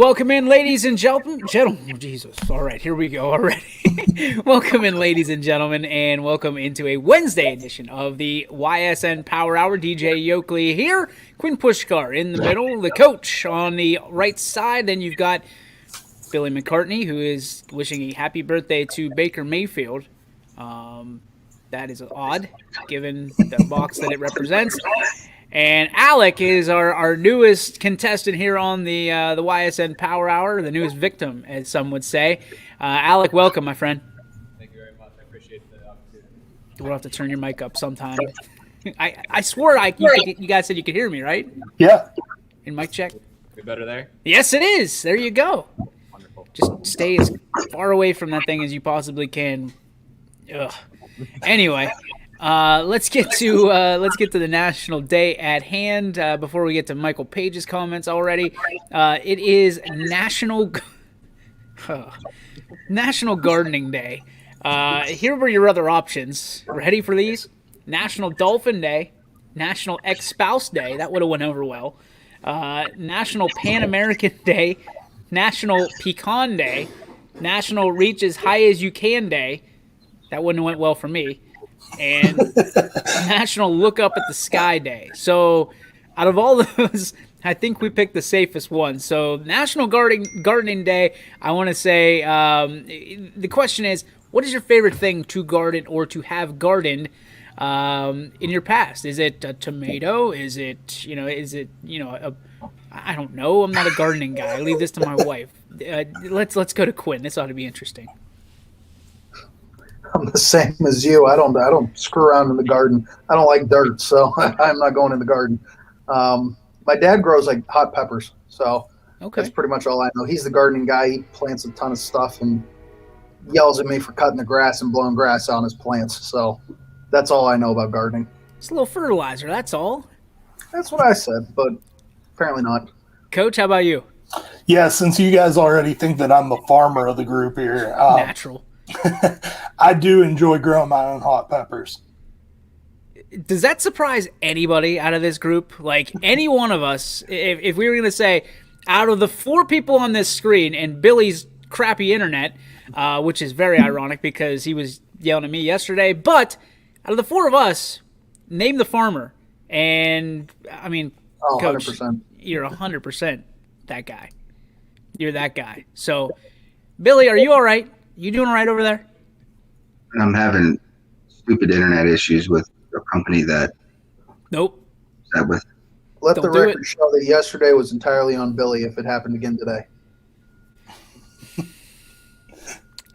welcome in, ladies and gentlemen. Jesus, all right, here we go already. Welcome in, ladies and gentlemen, and welcome into a Wednesday edition of the Ysn Power Hour. DJ Yoakley here, Quinn Pushkar in the middle, the coach on the right side. Then you've got Billy McCartney, who is wishing a happy birthday to Baker Mayfield. That is odd, given the box that it represents. And Alec is our newest contestant here on the Ysn Power Hour, the newest victim, as some would say. Alec, welcome, my friend. Thank you very much. I appreciate the opportunity. We'll have to turn your mic up sometime. I swore you guys said you could hear me, right? Yeah. In mic check? We better there? Yes, it is. There you go. Wonderful. Just stay as far away from that thing as you possibly can. Ugh. Anyway. Let's get to the national day at hand. Before we get to Michael Page's comments already, it is National Gardening Day. Here were your other options. Ready for these? National Dolphin Day, National Ex-Spouse Day. That would have went over well. National Pan American Day, National Pecan Day, National Reach as High as You Can Day. That wouldn't have went well for me. And National Look Up at the Sky Day. So out of all those, I think we picked the safest one. So National Gardening Day, I want to say the question is, what is your favorite thing to garden or to have gardened in your past? Is it a tomato? Is it I don't know. I'm not a gardening guy. I leave this to my wife. Let's go to Quinn. This ought to be interesting. I'm the same as you. I don't screw around in the garden. I don't like dirt, so I'm not going in the garden. My dad grows like hot peppers, so That's pretty much all I know. He's the gardening guy. He plants a ton of stuff and yells at me for cutting the grass and blowing grass on his plants. So that's all I know about gardening. It's a little fertilizer, that's all. That's what I said, but apparently not. Coach, how about you? Yeah, since you guys already think that I'm the farmer of the group here. Natural. I do enjoy growing my own hot peppers. Does that surprise anybody out of this group? Like, any one of us, if we were going to say, out of the 4 people on this screen and Billy's crappy internet, which is very ironic because he was yelling at me yesterday, but out of the 4 of us, name the farmer. And, I mean, Coach, 100%. You're 100% that guy. You're that guy. So, Billy, are you all right? You doing all right over there? I'm having stupid internet issues with a company that. Nope. That with. Let the record show that yesterday was entirely on Billy if it happened again today.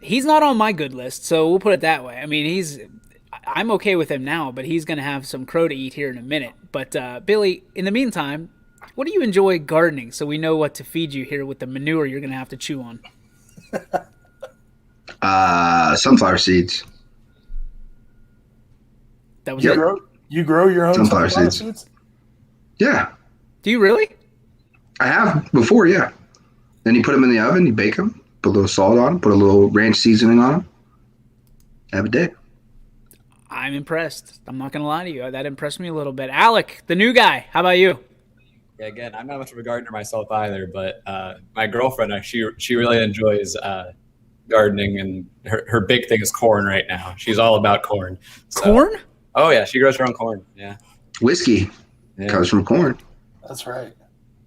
He's not on my good list, so we'll put it that way. I mean, I'm okay with him now, but he's going to have some crow to eat here in a minute. But, Billy, in the meantime, what do you enjoy gardening so we know what to feed you here with the manure you're going to have to chew on? Sunflower seeds. That was it? You grow your own sunflower seeds? Yeah. Do you really? I have before, yeah. Then you put them in the oven, you bake them, put a little salt on them, put a little ranch seasoning on them. Have a day. I'm impressed. I'm not going to lie to you. That impressed me a little bit. Alec, the new guy, how about you? Yeah, again, I'm not much of a gardener myself either, but my girlfriend, she really enjoys gardening, and her big thing is corn right now. She's all about corn. So, corn? Oh, yeah. She grows her own corn. Yeah. Whiskey comes from corn. That's right.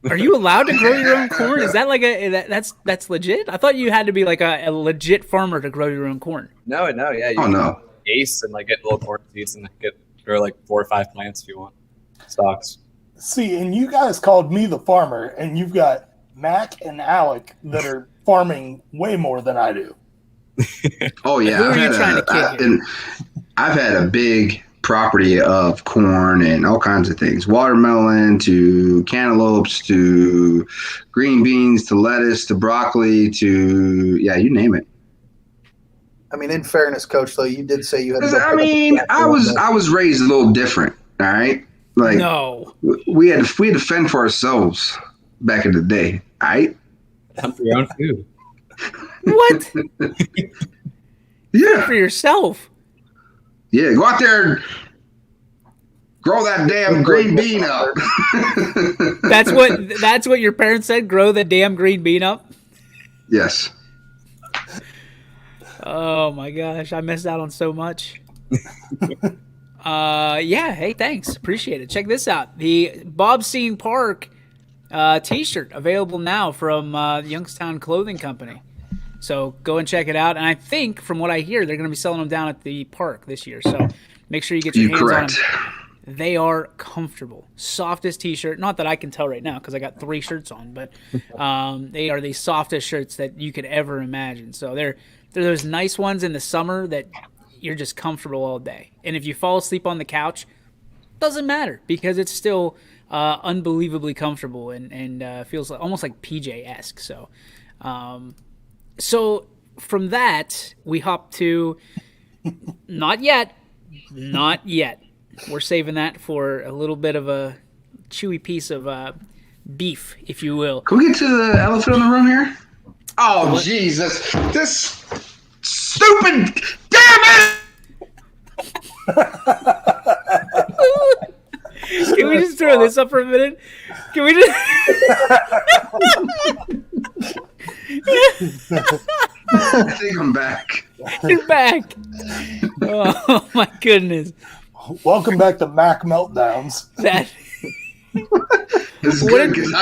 Are you allowed to grow your own corn? Is that like that's legit? I thought you had to be like a legit farmer to grow your own corn. No. Yeah. You no. Ace and like get little corn seeds and grow like 4 or 5 plants if you want. Stalks. See, and you guys called me the farmer, and you've got Mac and Alec that are farming way more than I do. Oh yeah, Who are you trying to kid? I've had a big property of corn and all kinds of things, watermelon to cantaloupes to green beans to lettuce to broccoli to you name it. I mean, in fairness, Coach, though, you did say you had. I mean, I was raised a little different. All right, like no, we had to fend for ourselves back in the day. All right, hunt for your own food. What? Yeah, for yourself. Yeah, go out there. Grow that damn green bean up. That's what your parents said. Grow the damn green bean up. Yes. Oh my gosh, I missed out on so much. Yeah. Hey, thanks. Appreciate it. Check this out. The Bob Scene Park T-shirt available now from Youngstown Clothing Company. So go and check it out. And I think, from what I hear, they're going to be selling them down at the park this year. So make sure you get your hands on them. They are comfortable. Softest T-shirt. Not that I can tell right now because I got 3 shirts on, but they are the softest shirts that you could ever imagine. So they're those nice ones in the summer that you're just comfortable all day. And if you fall asleep on the couch, doesn't matter because it's still unbelievably comfortable and feels like, almost like PJ-esque. So from that, we hop to not yet. We're saving that for a little bit of a chewy piece of beef, if you will. Can we get to the elephant in the room here? Oh, Jesus. This stupid... Damn it! Can we just throw this up for a minute? Can we just... I think I'm back. You're back. Oh, my goodness. Welcome back to Mac Meltdowns. It's good because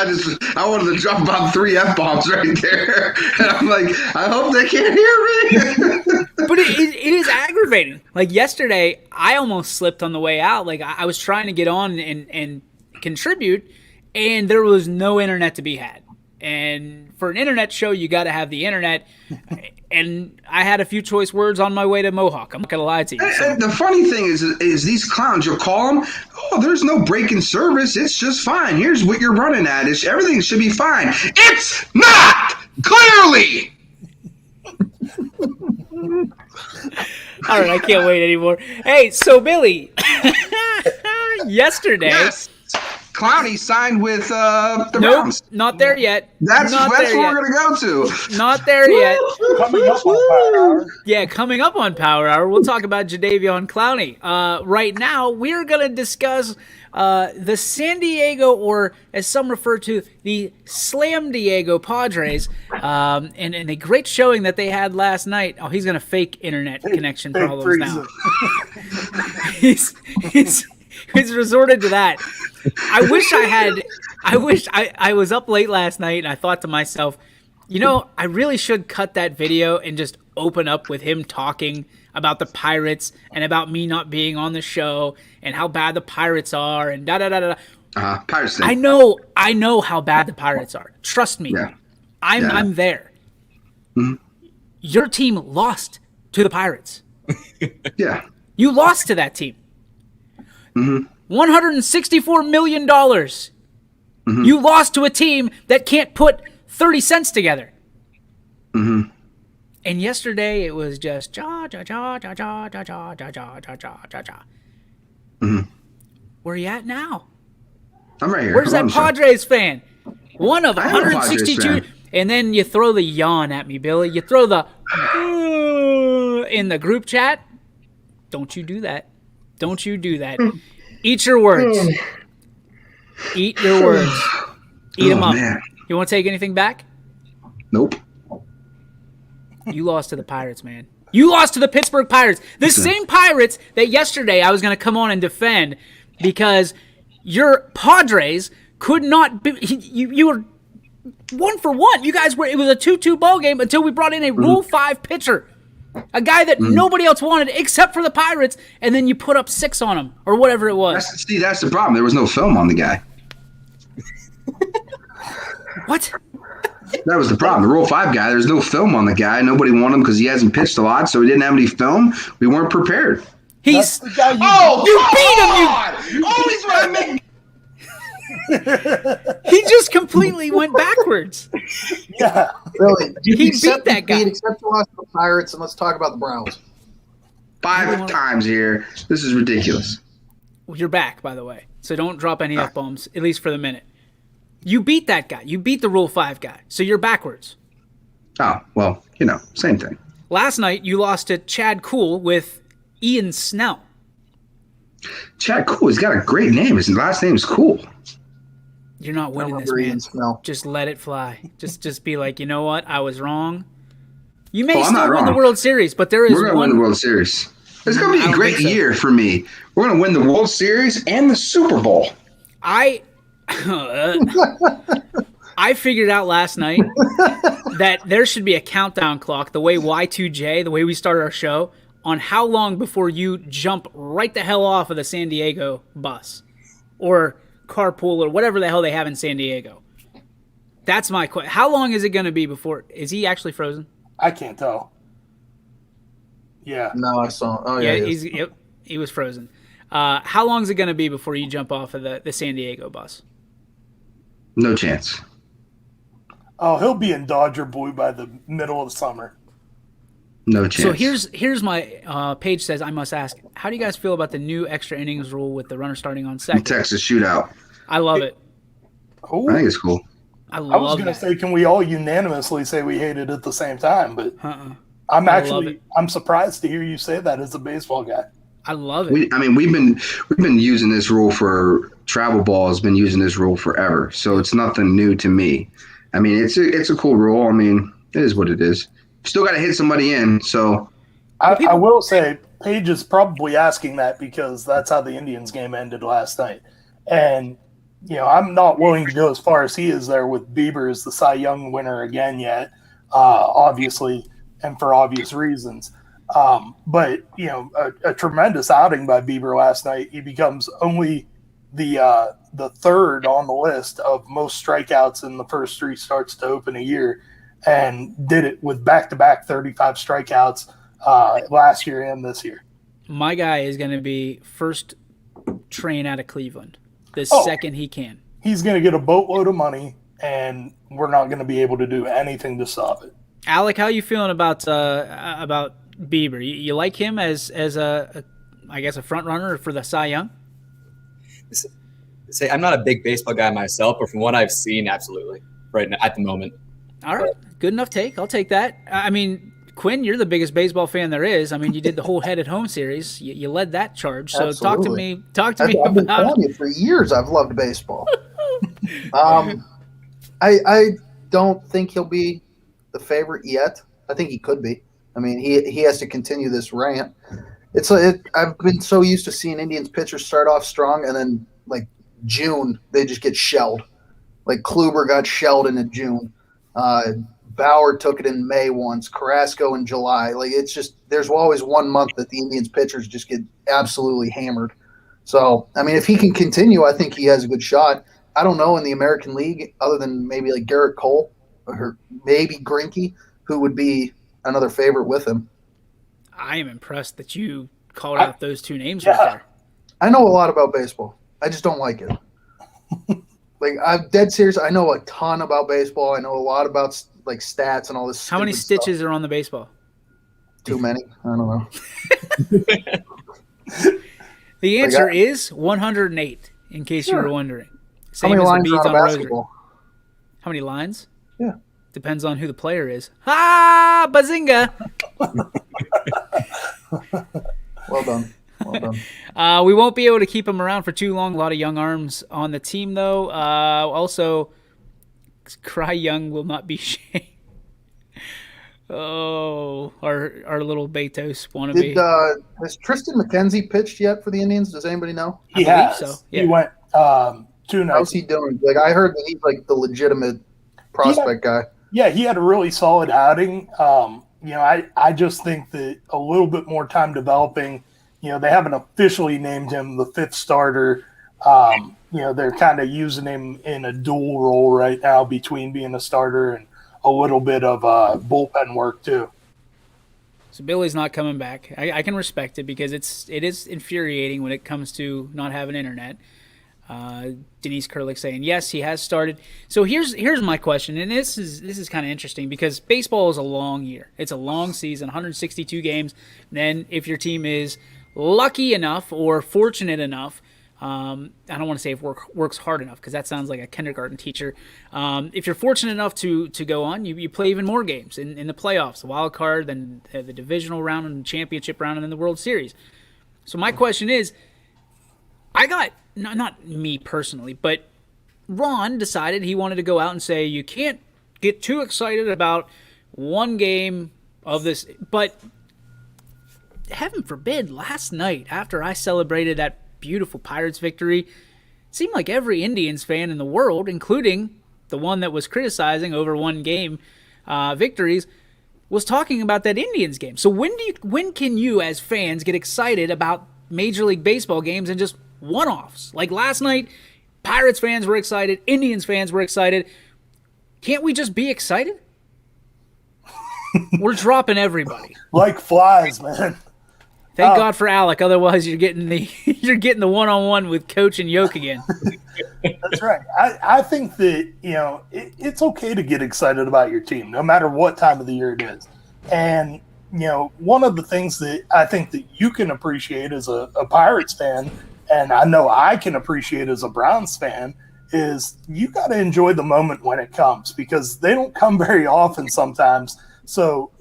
I wanted to drop about 3 F-bombs right there. And I'm like, I hope they can't hear me. But it is aggravating. Like yesterday, I almost slipped on the way out. Like I was trying to get on and contribute, and there was no internet to be had. And for an internet show, you got to have the internet. And I had a few choice words on my way to Mohawk. I'm not gonna lie to you. So. The funny thing is these clowns, you'll call them, oh, there's no break in service. It's just fine. Here's what you're running at. Everything should be fine. It's not! Clearly! All right, I can't wait anymore. Hey, so Billy, yesterday... Yes. Clowney signed with the Browns. Not there yet. That's where we're going to go to. Not there yet. Coming up on Power Hour. Yeah, coming up on Power Hour, we'll talk about Jadeveon Clowney. Right now, we're going to discuss the San Diego, or as some refer to, the Slam Diego Padres, and a great showing that they had last night. Oh, he's going to fake internet connection problems now. He's resorted to that. I wish I was up late last night and I thought to myself, I really should cut that video and just open up with him talking about the Pirates and about me not being on the show and how bad the Pirates are and da-da-da-da. Pirates thing. I know how bad the Pirates are. Trust me. Yeah. I'm there. Mm-hmm. Your team lost to the Pirates. Yeah. You lost to that team. Mm-hmm. $164 million. Mm-hmm. You lost to a team that can't put 30 cents together. Mm-hmm. And yesterday it was just ja ja ja ja ja ja ja ja ja ja ja ja. Mm-hmm. Where are you at now? I'm right here. Where's that Padres fan? One of 162. And then you throw the yawn at me, Billy. You throw the in the group chat. Don't you do that. Don't you do that. Eat your words. Eat your words. Eat them up. Man. You want to take anything back? Nope. You lost to the Pirates, man. You lost to the Pittsburgh Pirates. The same Pirates that yesterday I was going to come on and defend because your Padres could not be... You were 1-for-1. You guys were... It was a 2-2 ball game until we brought in a Rule 5 pitcher. A guy that nobody else wanted except for the Pirates, and then you put up 6 on him, or whatever it was. That's the problem. There was no film on the guy. What? That was the problem. The Rule 5 guy, there's no film on the guy. Nobody wanted him because he hasn't pitched a lot, so we didn't have any film. We weren't prepared. He's... the guy you beat him! Always want to make... He just completely went backwards. Yeah. Really? He beat that guy. Except the loss of the Pirates, and let's talk about the Browns. 5 times here. This is ridiculous. You're back, by the way, so don't drop any F-bombs, at least for the minute. You beat that guy. You beat the Rule 5 guy, so you're backwards. Oh, well, same thing. Last night, you lost to Chad Cool with Ian Snell. Chad Cool. He's got a great name. His last name's Cool. You're not winning this, man. Just let it fly. Just be like, you know what? I was wrong. You may still win the World Series, but there is We're going to win the World Series. It's going to be a great year for me. We're going to win the World Series and the Super Bowl. I figured out last night that there should be a countdown clock, the way Y2J, the way we started our show, on how long before you jump right the hell off of the San Diego bus or carpool or whatever the hell they have in San Diego. That's my question. How long is it going to be before? Is he actually frozen? I can't tell. Yeah. No, I saw. Oh, yeah. He was frozen. How long is it going to be before you jump off of the San Diego bus? No chance. Oh, he'll be in Dodger Boy by the middle of the summer. No chance. So here's my page says, I must ask, how do you guys feel about the new extra innings rule with the runner starting on second? Texas shootout. I love it. Ooh. I think it's cool. I was going to say, can we all unanimously say we hate it at the same time? But I'm surprised to hear you say that as a baseball guy. I love it. We've been using this rule for travel ball has been using this rule forever, so it's nothing new to me. I mean, it's a cool rule. I mean, it is what it is. Still got to hit somebody in. So I will say, Paige is probably asking that because that's how the Indians game ended last night, and. I'm not willing to go as far as he is there with Bieber as the Cy Young winner again yet, obviously, and for obvious reasons. But a tremendous outing by Bieber last night. He becomes only the third on the list of most strikeouts in the first three starts to open a year, and did it with back-to-back 35 strikeouts last year and this year. My guy is going to be first train out of Cleveland. Second he can. He's going to get a boatload of money, and we're not going to be able to do anything to stop it. Alec, how are you feeling about Bieber? You like him as a front runner for the Cy Young? Say, I'm not a big baseball guy myself, but from what I've seen, absolutely, right now, at the moment. All right, good enough take. I'll take that. I mean, Quinn, you're the biggest baseball fan there is. I mean, you did the whole Head at Home series. You led that charge. So Absolutely. talk to me I've been about telling you for years I've loved baseball. I don't think he'll be the favorite yet. I think he could be. I mean, he has to continue this rant. I've been so used to seeing Indians pitchers start off strong and then like June they just get shelled. Like Kluber got shelled in June. Bauer took it in May once, Carrasco in July. Like it's just there's always 1 month that the Indians pitchers just get absolutely hammered. So I mean, if he can continue, I think he has a good shot. I don't know in the American League, other than maybe like Garrett Cole or maybe Greinke, who would be another favorite with him. I am impressed that you called out those two names right there. I know a lot about baseball. I just don't like it. Like I'm dead serious. I know a ton about baseball. I know a lot about like stats and all this. How many stitches are on the baseball? Too many. I don't know. The answer is 108. In case you were wondering. Same How many as lines the beads are on on a rosary. basketball? How many lines? Yeah. Depends on who the player is. Ah, bazinga! Well done. Well done. We won't be able to keep him around for too long. A lot of young arms on the team, though. Also, Cry Young will not be shamed. Oh, our little Betos wannabe. Has Tristan McKenzie pitched yet for the Indians? Does anybody know? He has. So. Yeah. He went 2 nights. How's he doing? Like I heard that he's like the legitimate prospect guy. Yeah, he had a really solid outing. I just think that a little bit more time developing. They haven't officially named him the 5th starter. They're kind of using him in a dual role right now between being a starter and a little bit of bullpen work too. So Billy's not coming back. I can respect it because it is infuriating when it comes to not having internet. Denise Kurlick saying yes, he has started. So here's my question, and this is kind of interesting because baseball is a long year. It's a long season, 162 games. Then if your team is lucky enough or fortunate enough, I don't want to say if works hard enough because that sounds like a kindergarten teacher. If you're fortunate enough to go on, you play even more games in the playoffs, the wild card, then the divisional round and the championship round, and then the World Series. So my question is, I got, not me personally, but Ron decided he wanted to go out and say, you can't get too excited about one game of this. But heaven forbid, last night, after I celebrated that beautiful Pirates victory, it seemed like every Indians fan in the world, including the one that was criticizing over one game victories, was talking about that Indians game. So when can you as fans get excited about Major League Baseball games and just one-offs? Like last night, Pirates fans were excited, Indians fans were excited. Can't we just be excited? We're dropping everybody. Like flies, man. Thank God for Alec, otherwise you're getting the one-on-one with Coach and Yoke again. That's right. I think that, it's okay to get excited about your team, no matter what time of the year it is. And, one of the things that I think that you can appreciate as a Pirates fan, and I know I can appreciate as a Browns fan, is you got to enjoy the moment when it comes, because they don't come very often sometimes. So,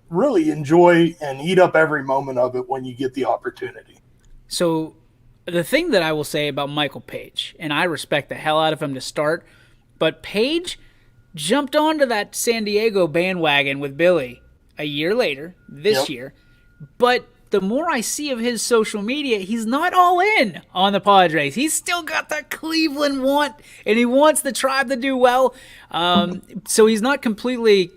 really enjoy and eat up every moment of it when you get the opportunity. So the thing that I will say about Michael Page, and I respect the hell out of him to start, but Page jumped onto that San Diego bandwagon with Billy a year later, this year, but the more I see of his social media, he's not all in on the Padres. He's still got that Cleveland want, and he wants the Tribe to do well. So he's not completely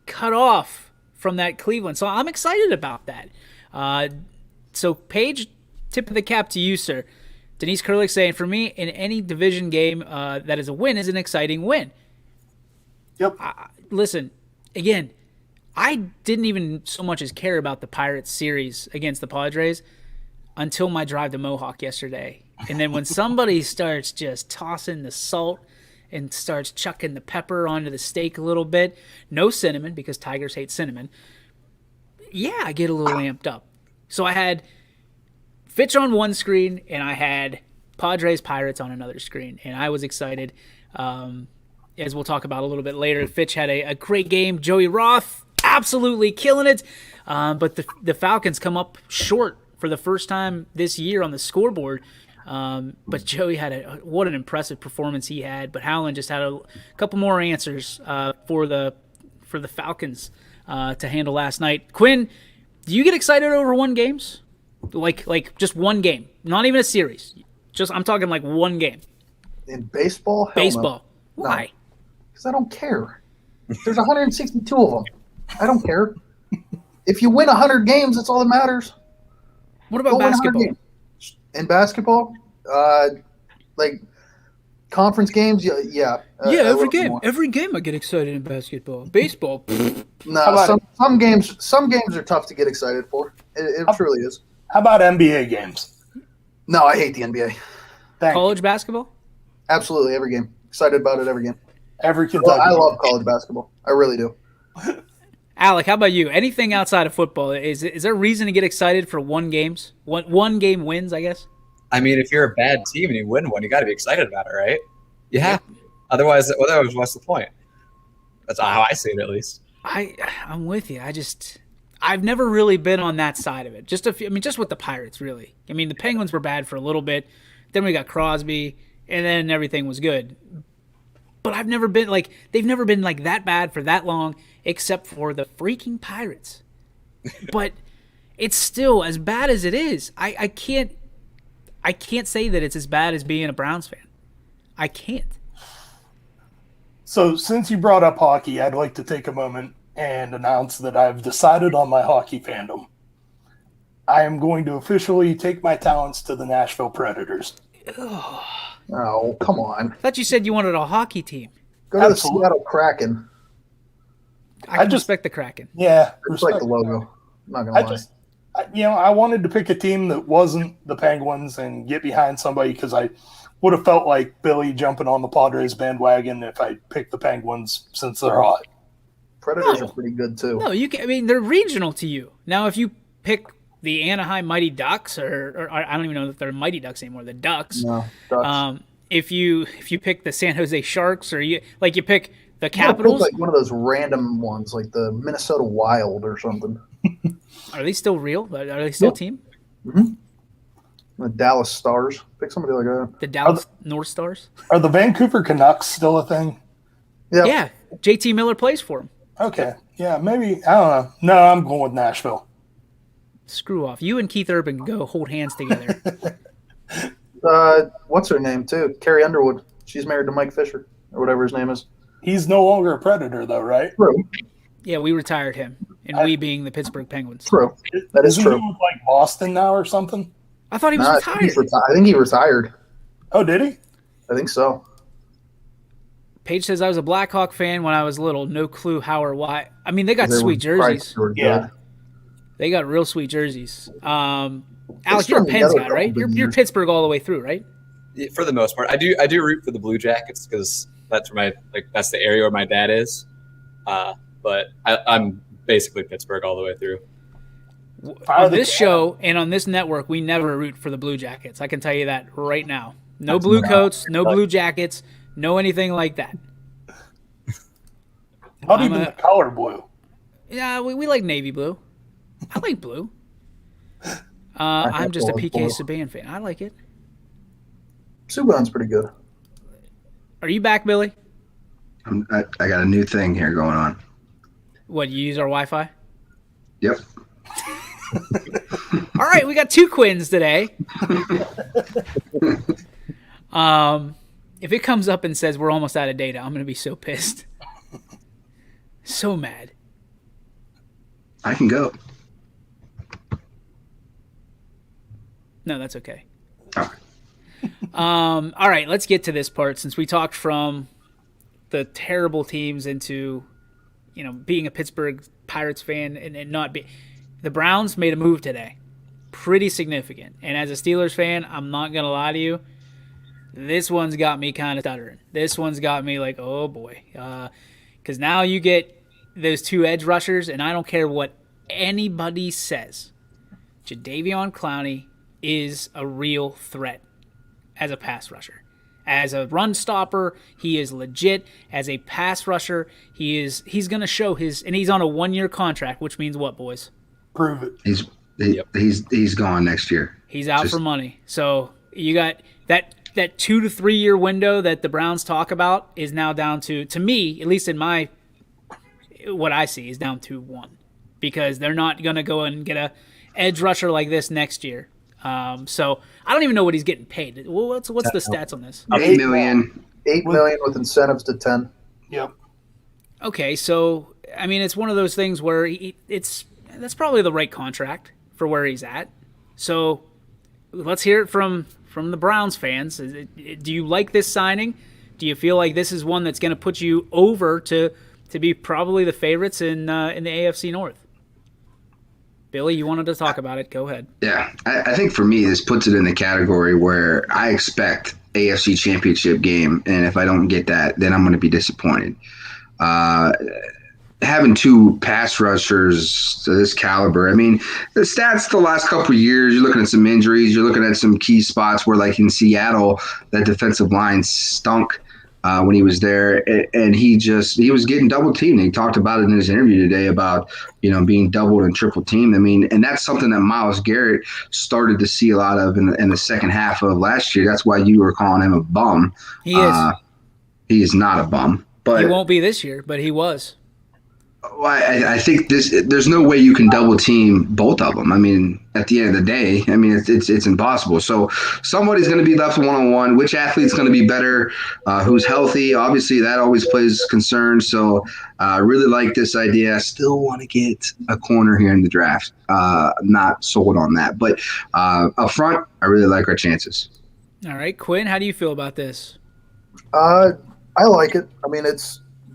cut off from that Cleveland. So I'm excited about that. So Paige, tip of the cap to you, sir. Denise Kurlich saying, for me, in any division game that is a win is an exciting win. Yep. Listen, again, I didn't even so much as care about the Pirates series against the Padres until my drive to Mohawk yesterday. And then when somebody starts just tossing the salt and starts chucking the pepper onto the steak a little bit, no cinnamon because tigers hate cinnamon, yeah, I get a little amped up. So I had Fitch on one screen and I had Padres Pirates on another screen, and I was excited. As we'll talk about a little bit later, Fitch had a great game. Joey Roth absolutely killing it. But the Falcons come up short for the first time this year on the scoreboard. But Joey had what an impressive performance he had. But Howland just had a couple more answers for the Falcons to handle last night. Quinn, do you get excited over one games? Like just one game, not even a series. Just I'm talking like one game. In baseball? Baseball. No. Why? Because I don't care. There's 162 of them. I don't care. If you win 100 games, that's all that matters. What about basketball? In basketball, like conference games, yeah. Every game I get excited in basketball. Baseball. No, some games are tough to get excited for. It truly is. How about NBA games? No, I hate the NBA. College basketball? Absolutely, every game. Excited about it every game. Every Kentucky. Well, I love college basketball. I really do. Alec, how about you? Anything outside of football? Is there a reason to get excited for one games? One game wins, I guess? I mean, if you're a bad team and you win one, you got to be excited about it, right? Yeah. Otherwise, what's the point? That's how I see it, at least. I'm with you. I've never really been on that side of it. Just with the Pirates, really. I mean, the Penguins were bad for a little bit. Then we got Crosby, and then everything was good. But they've never been like that bad for that long, except for the freaking Pirates. But it's still, as bad as it is, I can't say that it's as bad as being a Browns fan. I can't. So since you brought up hockey, I'd like to take a moment and announce that I've decided on my hockey fandom. I am going to officially take my talents to the Nashville Predators. Oh, come on. I thought you said you wanted a hockey team. Go to the Seattle Kraken. I respect the Kraken. Yeah. I just like the logo. I'm not going to lie. I wanted to pick a team that wasn't the Penguins and get behind somebody because I would have felt like Billy jumping on the Padres bandwagon if I picked the Penguins since they're hot. Predators are pretty good too. No, they're regional to you. Now, if you pick the Anaheim Mighty Ducks, or I don't even know if they're Mighty Ducks anymore, the Ducks. No, Ducks. If you pick the San Jose Sharks, or you pick the Capitals, like one of those random ones, like the Minnesota Wild or something. Are they still real? Are they still a team? Mm-hmm. The Dallas Stars. Pick somebody like that. The Dallas North Stars. Are the Vancouver Canucks still a thing? Yeah. JT Miller plays for him. Okay. Yeah, maybe. I don't know. No, I'm going with Nashville. Screw off. You and Keith Urban go hold hands together. What's her name, too? Carrie Underwood. She's married to Mike Fisher, or whatever his name is. He's no longer a Predator, though, right? True. Yeah, we retired him, and we being the Pittsburgh Penguins. True. That is Isn't true. he with, like, Boston now or something? I thought he was retired. I think he retired. Oh, did he? I think so. Paige says, I was a Blackhawk fan when I was little. No clue how or why. I mean, they got sweet jerseys. Yeah. They got real sweet jerseys. Alec, you're a Pens guy, right? You're Pittsburgh all the way through, right? Yeah, for the most part, I do root for the Blue Jackets because that's where that's the area where my dad is. But I'm basically Pittsburgh all the way through. On this show and on this network, we never root for the Blue Jackets. I can tell you that right now. No blue coats, no blue jackets, no anything like that. Not even the color blue. Yeah, we like navy blue. I like blue. I'm just a PK Subban fan. I like it. Subban's pretty good. Are you back, Billy? I got a new thing here going on. What, you use our Wi-Fi? Yep. All right, we got 2 Quins today. If it comes up and says we're almost out of data, I'm going to be so pissed. So mad. I can go. No, that's okay. Oh. All right, let's get to this part since we talked from the terrible teams into, being a Pittsburgh Pirates fan and not be. The Browns made a move today. Pretty significant. And as a Steelers fan, I'm not going to lie to you. This one's got me kind of stuttering. This one's got me like, oh boy. Because now you get those 2 edge rushers, and I don't care what anybody says. Jadeveon Clowney is a real threat as a pass rusher. As a run stopper, he is legit. As a pass rusher, he's going to show and he's on a 1-year contract, which means what, boys? Prove it. He's gone next year. He's out for money. So you got that 2 to 3 year window that the Browns talk about is now down to me, at least in what I see, is down to 1, because they're not going to go and get a edge rusher like this next year. So I don't even know what he's getting paid. What's the stats on this? $8 million. $8 million with incentives to 10. Yep. Okay, so I mean, it's one of those things where that's probably the right contract for where he's at. So let's hear it from the Browns fans. Do you like this signing? Do you feel like this is one that's going to put you over to be probably the favorites in the AFC North? Billy, you wanted to talk about it. Go ahead. Yeah, I think for me, this puts it in the category where I expect AFC Championship game, and if I don't get that, then I'm going to be disappointed. Having 2 pass rushers to this caliber, I mean, the stats the last couple of years, you're looking at some injuries, you're looking at some key spots where, like in Seattle, that defensive line stunk when he was there, and he was getting double teamed. He talked about it in his interview today about being doubled and triple teamed. I mean, and that's something that Myles Garrett started to see a lot of in the second half of last year. That's why you were calling him a bum. He is. He is not a bum, but he won't be this year. But he was. Well, I think there's no way you can double team both of them. I mean, at the end of the day, I mean, it's impossible. So somebody's going to be left one-on-one. Which athlete's going to be better? Who's healthy? Obviously, that always plays concern. So I really like this idea. I still want to get a corner here in the draft. Not sold on that. But up front, I really like our chances. All right, Quinn, how do you feel about this? I like it. I mean,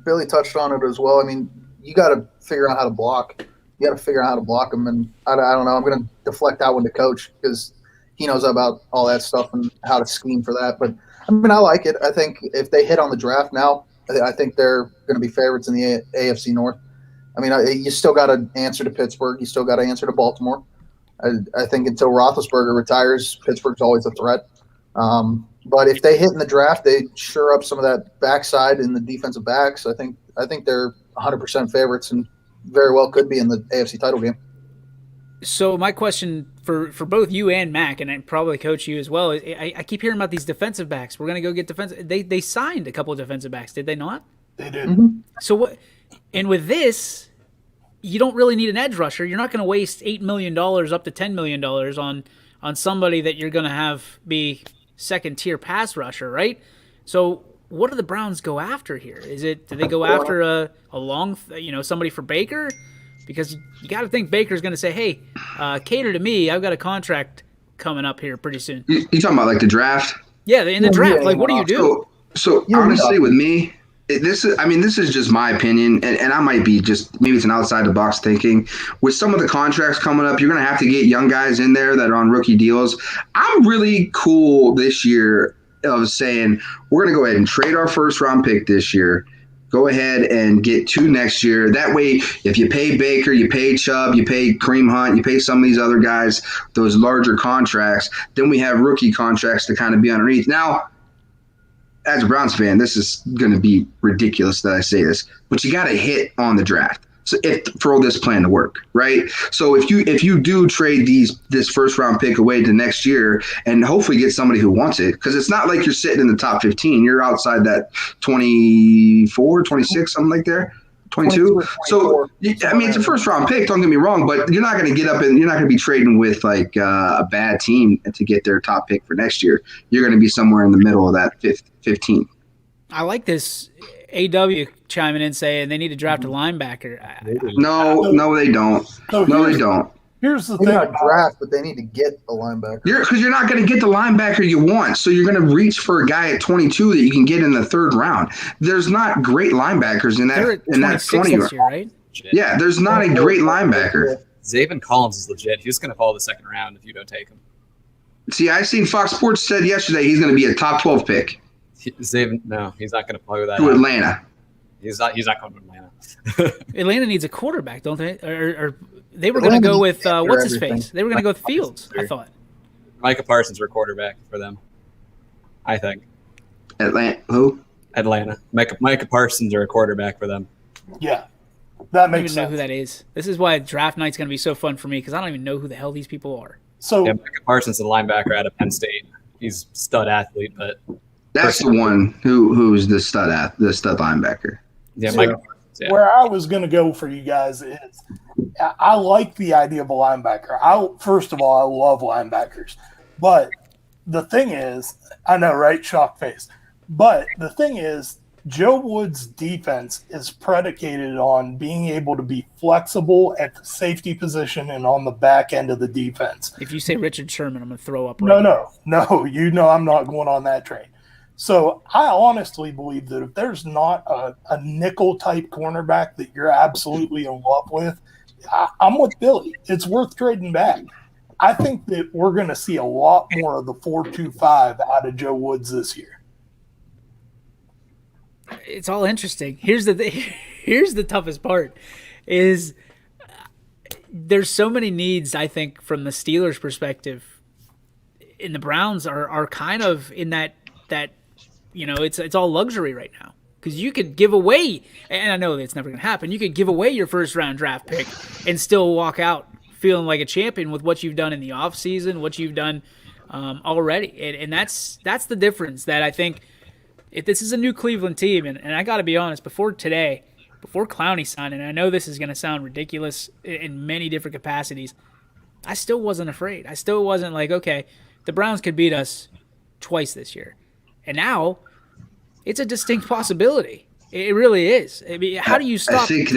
Billy touched on it as well. I mean, you got to figure out how to block. You got to figure out how to block them. And I don't know. I'm going to deflect that one to Coach because he knows about all that stuff and how to scheme for that. But, I mean, I like it. I think if they hit on the draft now, I think they're going to be favorites in the AFC North. I mean, you still got to answer to Pittsburgh. You still got to answer to Baltimore. I think until Roethlisberger retires, Pittsburgh's always a threat. But if they hit in the draft, they sure up some of that backside in the defensive backs. I think they're 100% favorites and very well could be in the AFC title game. So my question for both you and Mac, and I probably coach you as well, is I keep hearing about these defensive backs. We're gonna go get defensive. They signed a couple of defensive backs, did they not? They did. So what? And with this, you don't really need an edge rusher. You're not going to waste $8 million up to $10 million on somebody that you're going to have be second tier pass rusher, right? So what do the Browns go after here? Do they go after a long, somebody for Baker? Because you got to think Baker's going to say, hey, cater to me. I've got a contract coming up here pretty soon. You talking about like the draft? Yeah, in the draft. Like, what do you do? So honestly, with me, this is just my opinion, and I might be just maybe it's an outside the box thinking. With some of the contracts coming up, you're going to have to get young guys in there that are on rookie deals. I'm really cool this year of saying we're going to go ahead and trade our first round pick this year. Go ahead and get 2 next year. That way, if you pay Baker, you pay Chubb, you pay Kareem Hunt, you pay some of these other guys those larger contracts, then we have rookie contracts to kind of be underneath. Now, as a Browns fan, this is going to be ridiculous that I say this, but you got to hit on the draft. So for this plan to work, right? So if you do trade this first round pick away to next year and hopefully get somebody who wants it, because it's not like you're sitting in the top 15, you're outside that 24, 26, something like there. 22. So I mean, it's a first round pick. Don't get me wrong, but you're not going to get up and you're not going to be trading with like a bad team to get their top pick for next year. You're going to be somewhere in the middle of that 15. I like this. AW chiming in saying they need to draft a linebacker. No, they don't. They don't. Here's the Maybe thing. not draft, but they need to get a linebacker. Because you're not going to get the linebacker you want, so you're going to reach for a guy at 22 that you can get in the third round. There's not great linebackers in that 20 this year, right? Yeah, there's not a great linebacker. Zayvon Collins is legit. He's going to fall the second round if you don't take him. See, I seen Fox Sports said yesterday he's going to be a top 12 pick. No, he's not going to play with that. To Atlanta. He's not going to Atlanta. Atlanta needs a quarterback, don't they? Or they were going to go with what's his face? They were going to go with Fields. I thought. Micah Parsons were quarterback for them. I think. Atlanta. Who? Atlanta. Micah Parsons are a quarterback for them. Yeah, that I don't makes even sense. know who that is. This is why draft night's going to be so fun for me because I don't even know who the hell these people are. So yeah, Micah Parsons is a linebacker out of Penn State. He's a stud athlete, but that's the one who's the stud linebacker. Yeah, So, Micah Parsons. Yeah. where I was going to go for you guys is I like the idea of a linebacker. First of all, I love linebackers. But the thing is, I know, right? Shock face. But the thing is, Joe Woods' defense is predicated on being able to be flexible at the safety position and on the back end of the defense. If you say Richard Sherman, I'm going to throw up. No, you know I'm not going on that train. So I honestly believe that if there's not a nickel-type cornerback that you're absolutely in love with, I'm with Billy. It's worth trading back. I think that we're going to see a lot more of the 4.25 out of Joe Woods this year. It's all interesting. Here's the toughest part is there's so many needs, I think, from the Steelers' perspective. And the Browns are kind of in that it's all luxury right now. Because you could give away, and I know it's never going to happen, you could give away your first-round draft pick and still walk out feeling like a champion with what you've done in the offseason, what you've done already. And that's the difference that I think if this is a new Cleveland team, and I got to be honest, before Clowney signed, and I know this is going to sound ridiculous in many different capacities, I still wasn't afraid. I still wasn't like, okay, the Browns could beat us twice this year. And now it's a distinct possibility. It really is. I mean, how do you stop? I think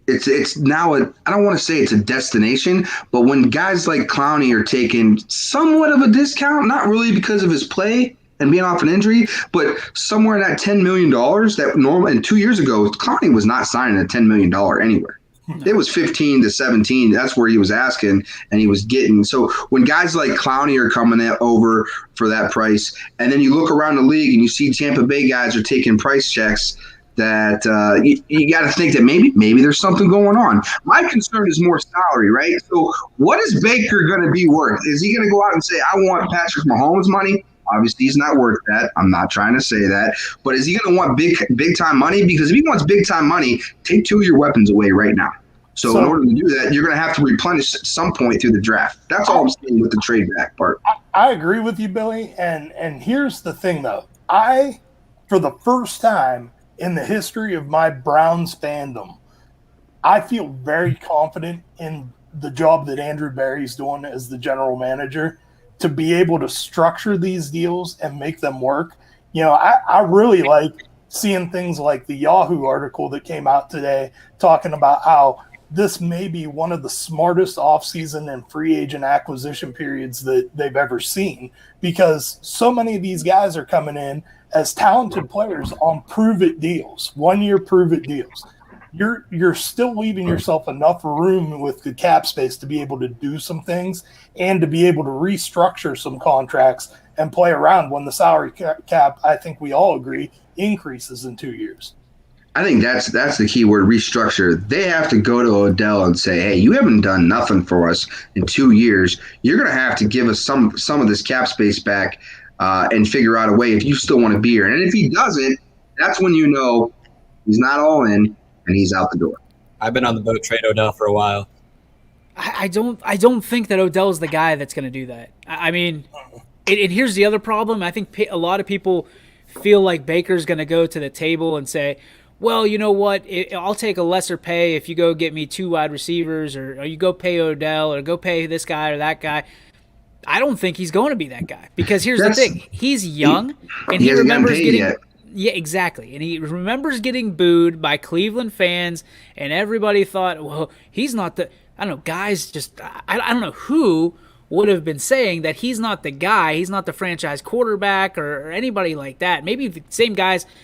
it's now I don't want to say it's a destination, but when guys like Clowney are taking somewhat of a discount, not really because of his play and being off an injury, but somewhere in that $10 million that normal. And 2 years ago, Clowney was not signing a $10 million anywhere. It was 15 to 17. That's where he was asking, and he was getting. So when guys like Clowney are coming over for that price, and then you look around the league and you see Tampa Bay guys are taking price checks, that you got to think that maybe there's something going on. My concern is more salary, right? So what is Baker going to be worth? Is he going to go out and say, I want Patrick Mahomes' money? Obviously, he's not worth that. I'm not trying to say that. But is he going to want big time money? Because if he wants big time money, take 2 of your weapons away right now. So in order to do that, you're going to have to replenish at some point through the draft. That's all I'm saying with the trade back part. I agree with you, Billy. And here's the thing, though. For the first time in the history of my Browns fandom, I feel very confident in the job that Andrew Barry's doing as the general manager to be able to structure these deals and make them work. I really like seeing things like the Yahoo article that came out today talking about how this may be one of the smartest offseason and free agent acquisition periods that they've ever seen, because so many of these guys are coming in as talented players on prove-it deals, 1-year prove-it deals. You're still leaving yourself enough room with the cap space to be able to do some things and to be able to restructure some contracts and play around when the salary cap, I think we all agree, increases in 2 years. I think that's the key word, restructure. They have to go to Odell and say, hey, you haven't done nothing for us in 2 years. You're going to have to give us some of this cap space back and figure out a way if you still want to be here. And if he doesn't, that's when you know he's not all in and he's out the door. I've been on the boat trade Odell for a while. I don't think that Odell's the guy that's going to do that. I mean, and here's the other problem. I think a lot of people feel like Baker's going to go to the table and say, well, you know what, I'll take a lesser pay if you go get me 2 wide receivers, or you go pay Odell, or go pay this guy or that guy. I don't think he's going to be that guy, because here's the thing. He's young, and he remembers getting – yeah, exactly. And he remembers getting booed by Cleveland fans, and everybody thought, well, he's not the – I don't know, guys just – I don't know who would have been saying that he's not the guy, he's not the franchise quarterback or anybody like that. Maybe the same guys –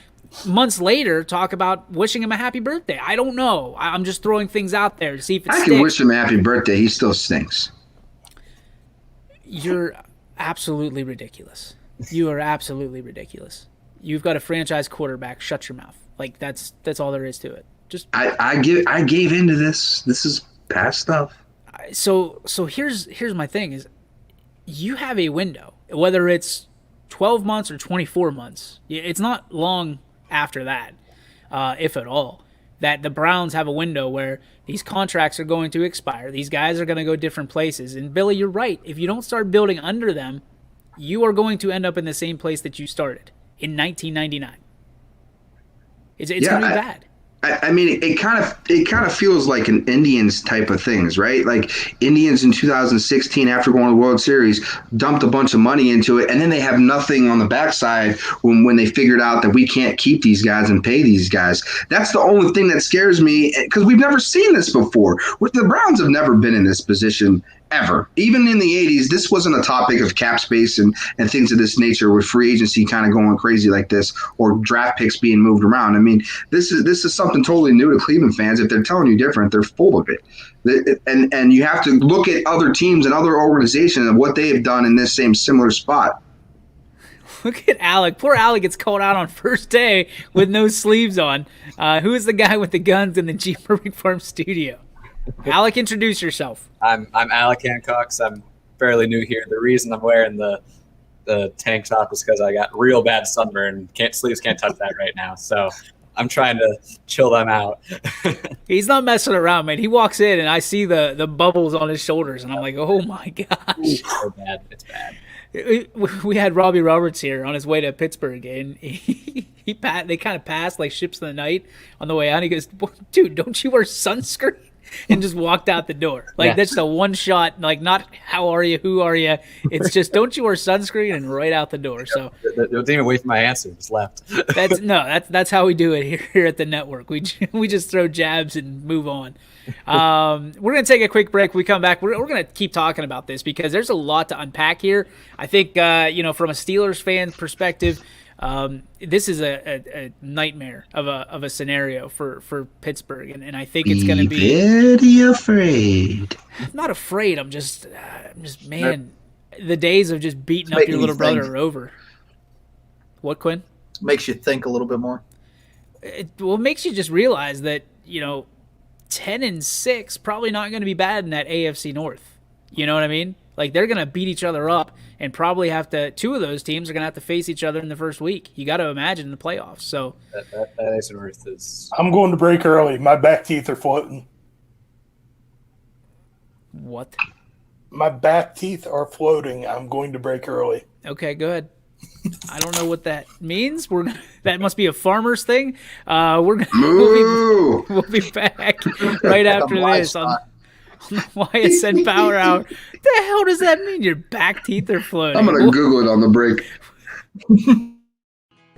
months later talk about wishing him a happy birthday. I don't know. I'm just throwing things out there to see if it sticks. I can wish him a happy birthday. He still stinks. You're absolutely ridiculous. You are absolutely ridiculous. You've got a franchise quarterback. Shut your mouth. Like that's all there is to it. Just I gave into this. This is past stuff. So here's my thing is, you have a window, whether it's 12 months or 24 months. It's not long after that, if at all, that the Browns have a window where these contracts are going to expire. These guys are going to go different places. And Billy, you're right. If you don't start building under them, you are going to end up in the same place that you started in 1999. It's going to be bad. I mean, it kind of feels like an Indians type of things, right? Like Indians in 2016, after going to the World Series, dumped a bunch of money into it, and then they have nothing on the backside when they figured out that we can't keep these guys and pay these guys. That's the only thing that scares me, because we've never seen this before. The Browns have never been in this position ever. Even in the 80s, this wasn't a topic of cap space and things of this nature, with free agency kind of going crazy like this, or draft picks being moved around. I mean, this is something totally new to Cleveland fans. If they're telling you different, they're full of it. And you have to look at other teams and other organizations and what they have done in this same similar spot. Look at Alec. Poor Alec gets called out on first day with no sleeves on. Who is the guy with the guns in the GBurbik Farms studio? Alec, introduce yourself. I'm AlecHancock. I'm fairly new here. The reason I'm wearing the tank top is because I got real bad sunburn. Sleeves can't touch that right now. So I'm trying to chill them out. He's not messing around, man. He walks in and I see the bubbles on his shoulders, and I'm like, oh my gosh. It's bad. It's bad. We had Robbie Roberts here on his way to Pittsburgh, and they kind of passed like ships in the night on the way out. He goes, dude, don't you wear sunscreen? And just walked out the door. Like, that's the one shot, like, not how are you, who are you? It's just, don't you wear sunscreen, and right out the door. So they didn't even wait for my answer, just left. That's how we do it here at the network. We just throw jabs and move on. We're going to take a quick break. When we come back, we're going to keep talking about this because there's a lot to unpack here. I think, from a Steelers fan perspective, this is a nightmare of a scenario for Pittsburgh, and I think it's going to be very afraid. I'm not afraid. I'm just man. The days of just beating up your little brother are over. What, Quinn? Makes you think a little bit more. It makes you just realize that 10-6 probably not going to be bad in that AFC North. You know what I mean? Like, they're going to beat each other up and probably have to – two of those teams are going to have to face each other in the first week. You got to imagine the playoffs. So that Ysn North is – I'm going to break early. My back teeth are floating. What? My back teeth are floating. I'm going to break early. Okay, go ahead. I don't know what that means. That must be a farmer's thing. We'll be back right after this on the Ysn Power Hour. The hell does that mean? Your back teeth are floating. I'm going to Google it on the break.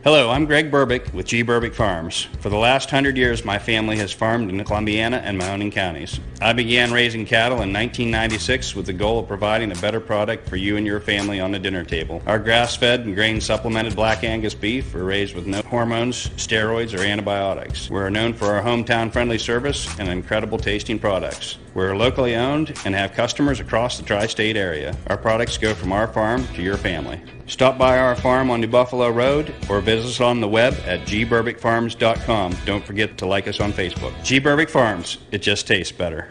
Hello, I'm Greg Burbik with GBurbik Farms. For the last 100 years, my family has farmed in Columbiana and Mahoning counties. I began raising cattle in 1996 with the goal of providing a better product for you and your family on the dinner table. Our grass-fed and grain-supplemented Black Angus beef are raised with no hormones, steroids, or antibiotics. We're known for our hometown-friendly service and incredible tasting products. We're locally owned and have customers across the tri-state area. Our products go from our farm to your family. Stop by our farm on New Buffalo Road or visit us on the web at gburbikfarms.com. Don't forget to like us on Facebook. GBurbik Farms, it just tastes better.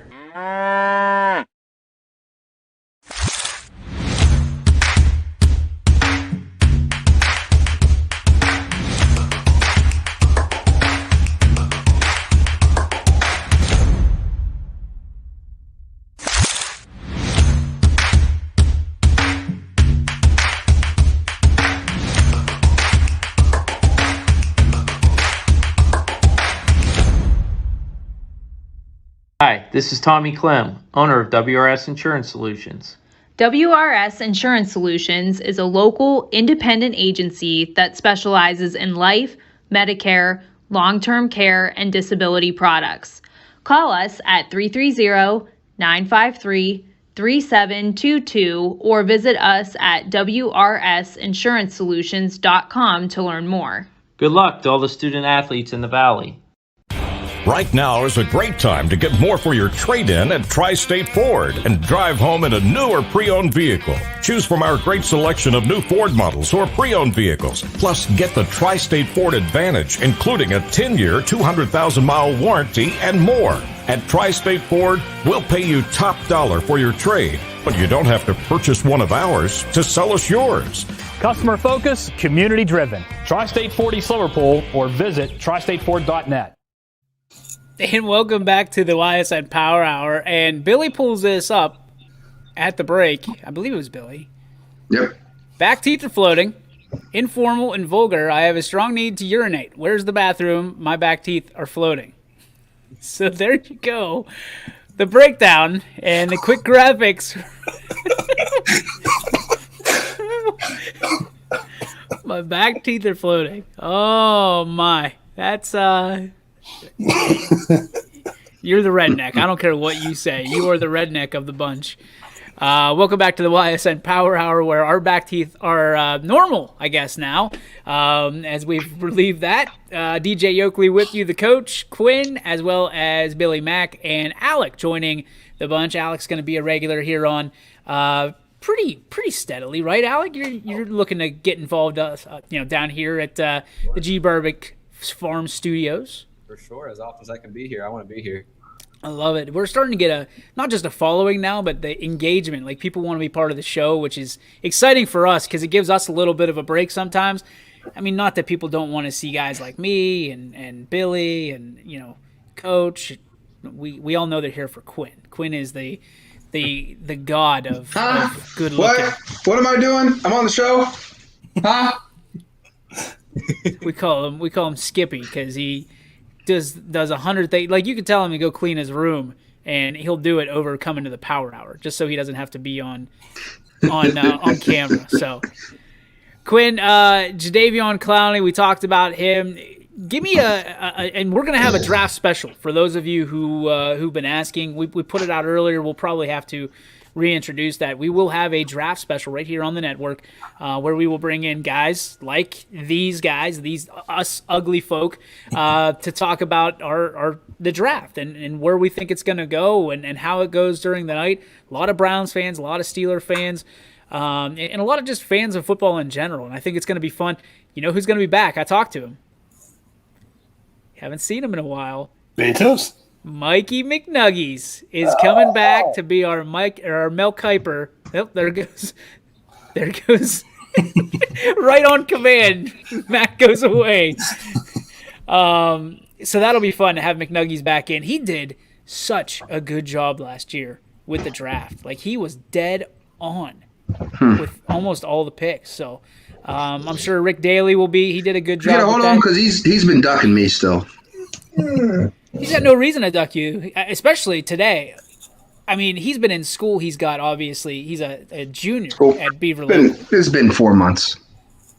Hi, this is Tommy Clem, owner of WRS Insurance Solutions. WRS Insurance Solutions is a local, independent agency that specializes in life, Medicare, long-term care, and disability products. Call us at 330-953-3722 or visit us at wrsinsurancesolutions.com to learn more. Good luck to all the student athletes in the Valley. Right now is a great time to get more for your trade-in at Tri-State Ford and drive home in a new or pre-owned vehicle. Choose from our great selection of new Ford models or pre-owned vehicles. Plus, get the Tri-State Ford Advantage, including a 10-year, 200,000-mile warranty and more. At Tri-State Ford, we'll pay you top dollar for your trade, but you don't have to purchase one of ours to sell us yours. Customer focus, community driven. Tri-State Ford East Liverpool or visit tristateford.net. And welcome back to the Ysn Power Hour. And Billy pulls this up at the break. I believe it was Billy. Yep. Back teeth are floating. Informal and vulgar. I have a strong need to urinate. Where's the bathroom? My back teeth are floating. So there you go. The breakdown and the quick graphics. My back teeth are floating. Oh, my. That's, You're the redneck. I don't care what you say. You are the redneck of the bunch. Welcome back to the Ysn Power Hour, where our back teeth are normal, I guess, now. As we've relieved that. DJ Yoakley with you, the coach, Quinn, as well as Billy Mack and Alec joining the bunch. Alec's going to be a regular here on pretty steadily, right, Alec? You're looking to get involved, down here at the GBurbik Farms studios. For sure, as often as I can be here, I want to be here. I love it. We're starting to get not just a following now, but the engagement. Like, people want to be part of the show, which is exciting for us because it gives us a little bit of a break sometimes. I mean, not that people don't want to see guys like me and Billy and, Coach. We all know they're here for Quinn. Quinn is the god of good looking. What am I doing? I'm on the show? Huh? We call him Skippy because he does 100 things. Like, you could tell him to go clean his room, and he'll do it over coming to the Power Hour, just so he doesn't have to be on camera. So, Quinn, Jadeveon Clowney, we talked about him. Give me and we're gonna have a draft special for those of you who've been asking. We put it out earlier. We'll probably have to reintroduce that. We will have a draft special right here on the network where we will bring in guys like these guys, us ugly folk, to talk about the draft and where we think it's going to go and how it goes during the night. A lot of Browns fans, a lot of Steeler fans, and a lot of just fans of football in general. And I think it's going to be fun. You know who's going to be back? I talked to him. Haven't seen him in a while. Betos. Mikey McNuggies is coming back to be our Mel Kiper. Oh, there goes. Right on command. Matt goes away. So that'll be fun to have McNuggies back in. He did such a good job last year with the draft. Like, he was dead on with almost all the picks. So I'm sure Rick Daly will be. He did a good job. Yeah, hold on, because he's been ducking me still. He's got no reason to duck you, especially today. I mean, he's been in school. He's a junior at Beaver Local. It's been 4 months.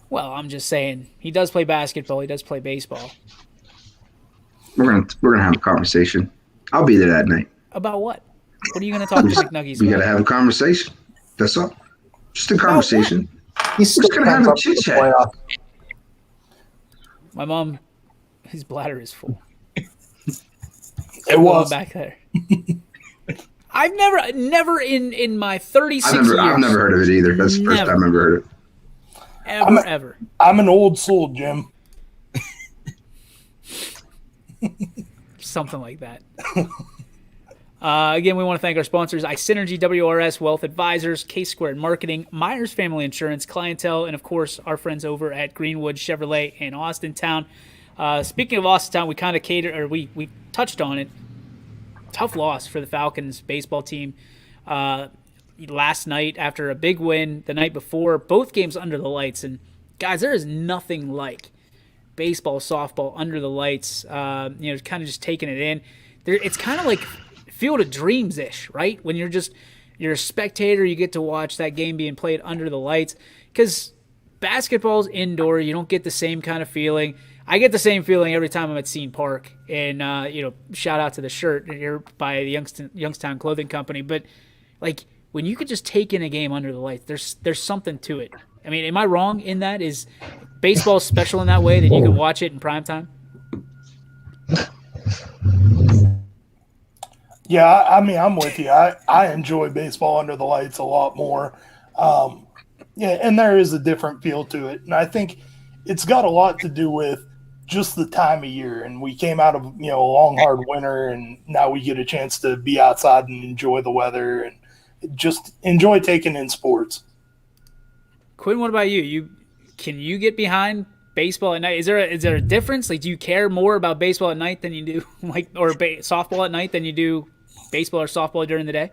Well, I'm just saying, he does play basketball. He does play baseball. We're gonna have a conversation. I'll be there that night. About what? What are you gonna talk to McNuggies We about? gotta have a conversation. That's all. Just a conversation. He's just gonna have a chit chat. My mom, his bladder is full. It was back there. I've never in my 36 years. I've never heard of it either. That's the first time I've ever heard it. Ever. I'm an old soul, Jim. Something like that. Again, we want to thank our sponsors, iSynergy, WRS, Wealth Advisors, K-Squared Marketing, Myers Family Insurance, Clientele, and, of course, our friends over at Greenwood Chevrolet in Austintown. Speaking of Austintown, we kind of we touched on it. Tough loss for the Falcons baseball team last night after a big win the night before. Both games under the lights. And, guys, there is nothing like baseball, softball under the lights, kind of just taking it in. It's kind of like Field of Dreams-ish, right? When you're a spectator, you get to watch that game being played under the lights. Because basketball's indoor, you don't get the same kind of feeling. I get the same feeling every time I'm at Ysn Park. And, shout out to the shirt here by the Youngstown Clothing Company. But, like, when you could just take in a game under the lights, there's something to it. I mean, am I wrong in that? Is baseball special in that way that you can watch it in primetime? Yeah, I mean, I'm with you. I enjoy baseball under the lights a lot more. And there is a different feel to it. And I think it's got a lot to do with just the time of year. And we came out of, a long, hard winter, and now we get a chance to be outside and enjoy the weather and just enjoy taking in sports. Quinn, what about you? Can you get behind baseball at night? Is there a difference? Like, do you care more about baseball at night than you do softball at night than you do baseball or softball during the day?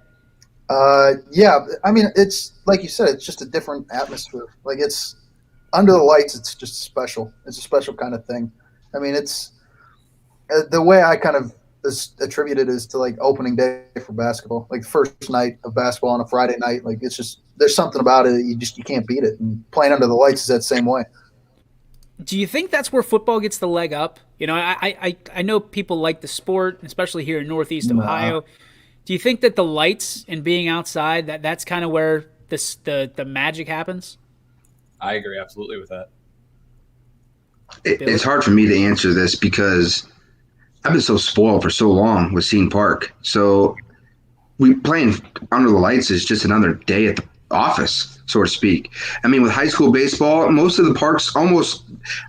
Yeah. I mean, it's like you said, it's just a different atmosphere. Like, it's under the lights. It's just special. It's a special kind of thing. I mean, it's the way I kind of attribute it is to like opening day for basketball, like first night of basketball on a Friday night. Like, it's just, there's something about it. You can't beat it. And playing under the lights is that same way. Do you think that's where football gets the leg up? I know people like the sport, especially here in Northeast Ohio. Do you think that the lights and being outside, that's kind of where the magic happens? I agree absolutely with that. It's hard for me to answer this because I've been so spoiled for so long with Ysn Park. So we playing under the lights is just another day at the office, so to speak. I mean, with high school baseball, most of the parks, almost,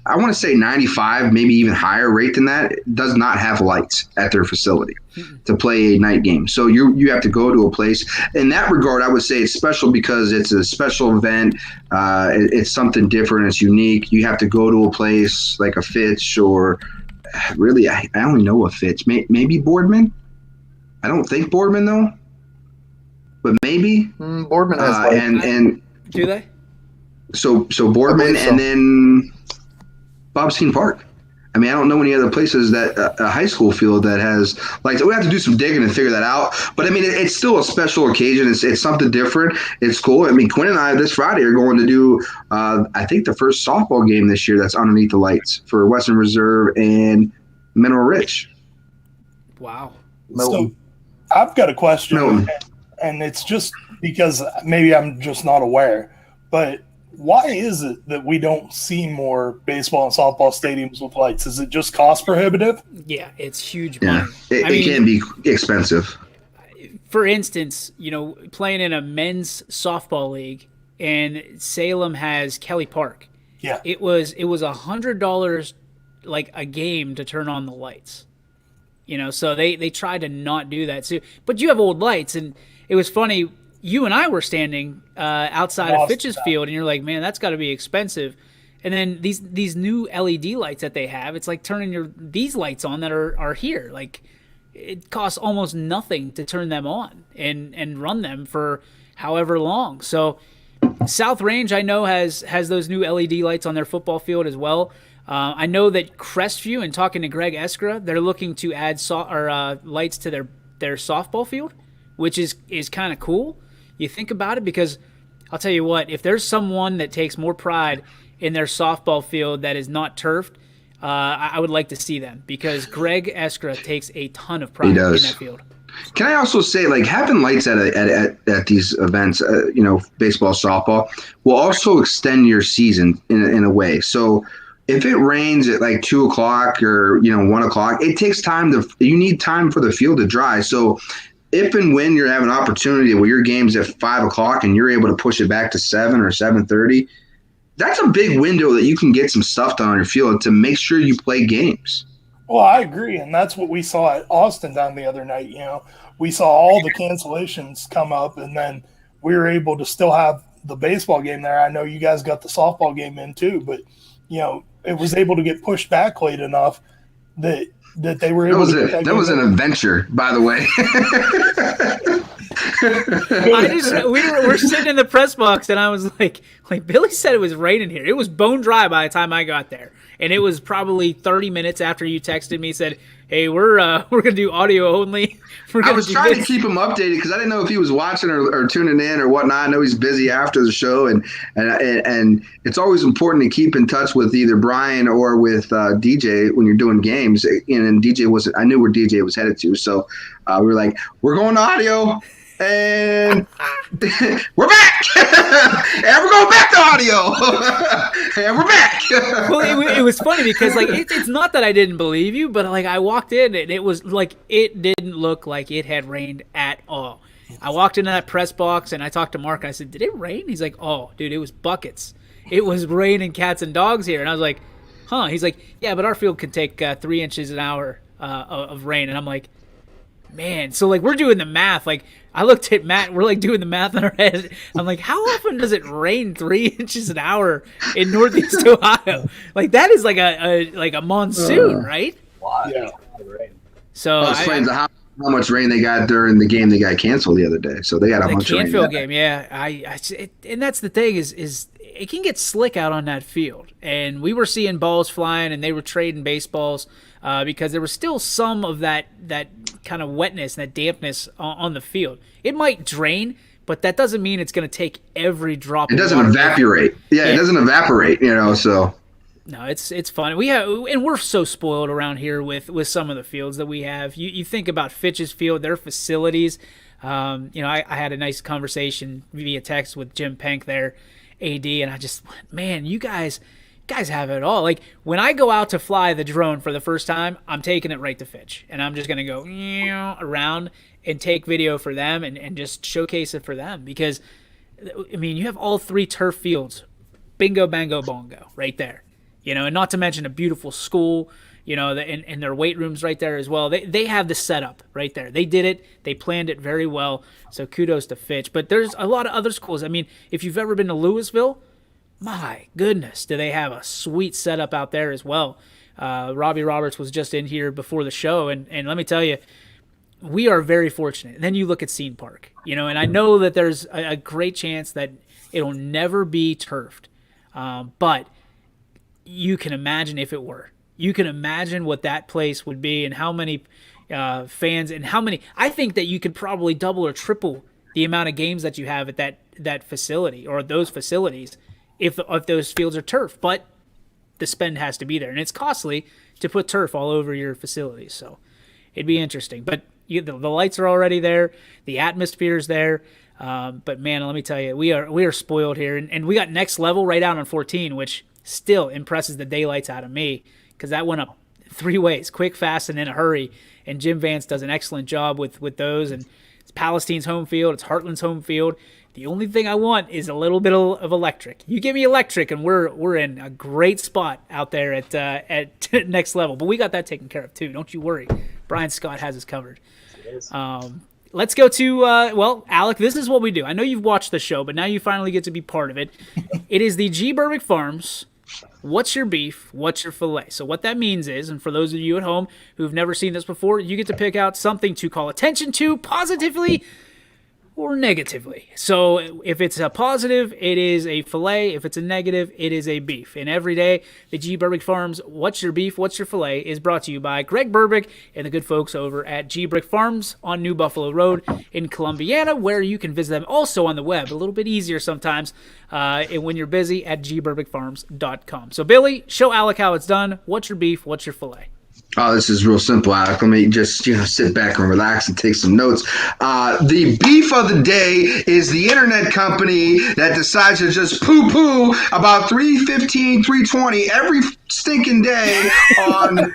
I want to say 95, maybe even higher rate than that, does not have lights at their facility to play a night game. So you have to go to a place. In that regard, I would say it's special because it's a special event. It's something different. It's unique. You have to go to a place like a Fitch, or really, I only know a Fitch. Maybe Boardman. I don't think Boardman though. But maybe Boardman has and do they? So Boardman and then Ysn Park. I mean, I don't know any other places that a high school field that has like. We have to do some digging and figure that out. But I mean, it's still a special occasion. It's something different. It's cool. I mean, Quinn and I this Friday are going to do I think the first softball game this year that's underneath the lights for Western Reserve and Mineral Ridge. Wow. So I've got a question. And it's just because maybe I'm just not aware, but why is it that we don't see more baseball and softball stadiums with lights? Is it just cost prohibitive? Yeah, it's huge money. Yeah, it can be expensive. For instance, playing in a men's softball league, and Salem has Kelly Park. Yeah, it was $100 like a game to turn on the lights. So they tried to not do that too. But you have old lights, and it was funny. You and I were standing outside of Fitch's field, and you're like, man, that's got to be expensive. And then these new LED lights that they have, it's like turning these lights on that are here. Like, it costs almost nothing to turn them on and run them for however long. So South Range, I know, has those new LED lights on their football field as well. I know that Crestview, and talking to Greg Eskra, they're looking to add lights to their softball field, which is kind of cool. You think about it, because I'll tell you what, if there's someone that takes more pride in their softball field that is not turfed, I would like to see them, because Greg Eskra takes a ton of pride in that field. Can I also say, like, having lights at these events, baseball, softball, will also extend your season in a way. So if it rains at like 2 o'clock or 1 o'clock, it takes time you need time for the field to dry. So if and when you're having an opportunity where your game's at 5 o'clock and you're able to push it back to 7 or 7:30, that's a big window that you can get some stuff done on your field to make sure you play games. Well, I agree, and that's what we saw at Austin down the other night. We saw all the cancellations come up, and then we were able to still have the baseball game there. I know you guys got the softball game in too, but it was able to get pushed back late enough that they were able to. That was an adventure, by the way. We're sitting in the press box, and I was like Billy said, it was raining here. It was bone dry by the time I got there, and it was probably 30 minutes after you texted me, said, "Hey, we're gonna do audio only." I was trying to keep him updated because I didn't know if he was watching or tuning in or whatnot. I know he's busy after the show, and it's always important to keep in touch with either Brian or with DJ when you're doing games. And DJ wasn't. I knew where DJ was headed to, so we were like, "We're going to audio." And we're back, and we're going back to audio, and we're back. Well, it was funny because it's not that I didn't believe you, but I walked in and it was it didn't look like it had rained at all. I walked into that press box and I talked to Mark and I said, "Did it rain?" He's like, "Oh, dude, it was buckets. It was raining cats and dogs here." And I was like, "Huh?" He's like, "Yeah, but our field can take 3 inches an hour of rain." And I'm like, man, so we're doing the math. I looked at Matt, we're doing the math in our head. I'm like, how often does it rain 3 inches an hour in Northeast Ohio? That is like a monsoon, right? Yeah. So that explains how much rain they got during the game they got canceled the other day. So they got a bunch of rain. The Canfield game, yeah. And that's the thing is it can get slick out on that field. And we were seeing balls flying, and they were trading baseballs because there was still some of that kind of wetness and that dampness on the field. It might drain, but that doesn't mean it's going to take every drop. It doesn't evaporate. Yeah, it doesn't evaporate. So. No, it's fun. We're so spoiled around here with some of the fields that we have. You think about Fitch's Field, their facilities. I had a nice conversation via text with Jim Penk there, AD, and I just, man, you guys have it all. When I go out to fly the drone for the first time, I'm taking it right to Fitch, and I'm just going to go around and take video for them and just showcase it for them, because, you have all 3 turf fields, bingo, bango, bongo, right there. And not to mention a beautiful school, and their weight rooms right there as well. They have the setup right there. They did it. They planned it very well. So kudos to Fitch. But there's a lot of other schools. If you've ever been to Louisville, my goodness, do they have a sweet setup out there as well. Robbie Roberts was just in here before the show, and let me tell you, we are very fortunate. And then you look at Scene Park, and I know that there's a great chance that it'll never be turfed. But you can imagine if it were. You can imagine what that place would be and how many fans and how many. I think that you could probably double or triple the amount of games that you have at that facility or those facilities if those fields are turf. But the spend has to be there, and it's costly to put turf all over your facilities. So it'd be interesting. But the lights are already there, the atmosphere is there. But man, let me tell you, we are spoiled here, and we got Next Level right out on 14, which still impresses the daylights out of me, because that went up 3 ways: quick, fast, and in a hurry. And Jim Vance does an excellent job with those. And it's Palestine's home field, it's Heartland's home field. The only thing I want is a little bit of electric. You give me electric, and we're in a great spot out there at Next Level. But we got that taken care of too. Don't you worry. Brian Scott has us covered. Let's go to Alec. This is what we do. I know you've watched the show, but now you finally get to be part of it. It is the GBurbik Farms What's your beef? What's your filet? So what that means is, and for those of you at home who've never seen this before, you get to pick out something to call attention to positively or negatively. So if it's a positive, it is a filet. If it's a negative, it is a beef. And every day, the GBurbik Farms What's Your Beef, What's Your Filet is brought to you by Greg Burbik and the good folks over at GBurbik Farms on New Buffalo Road in Columbiana, where you can visit them also on the web. A little bit easier sometimes and when you're busy at gburbikfarms.com. So Billy, show Alec how it's done. What's your beef? What's your filet? Oh, this is real simple, Alec. Let me just sit back and relax and take some notes. The beef of the day is the internet company that decides to just poo-poo about 3:15, 3:20 every stinking day on.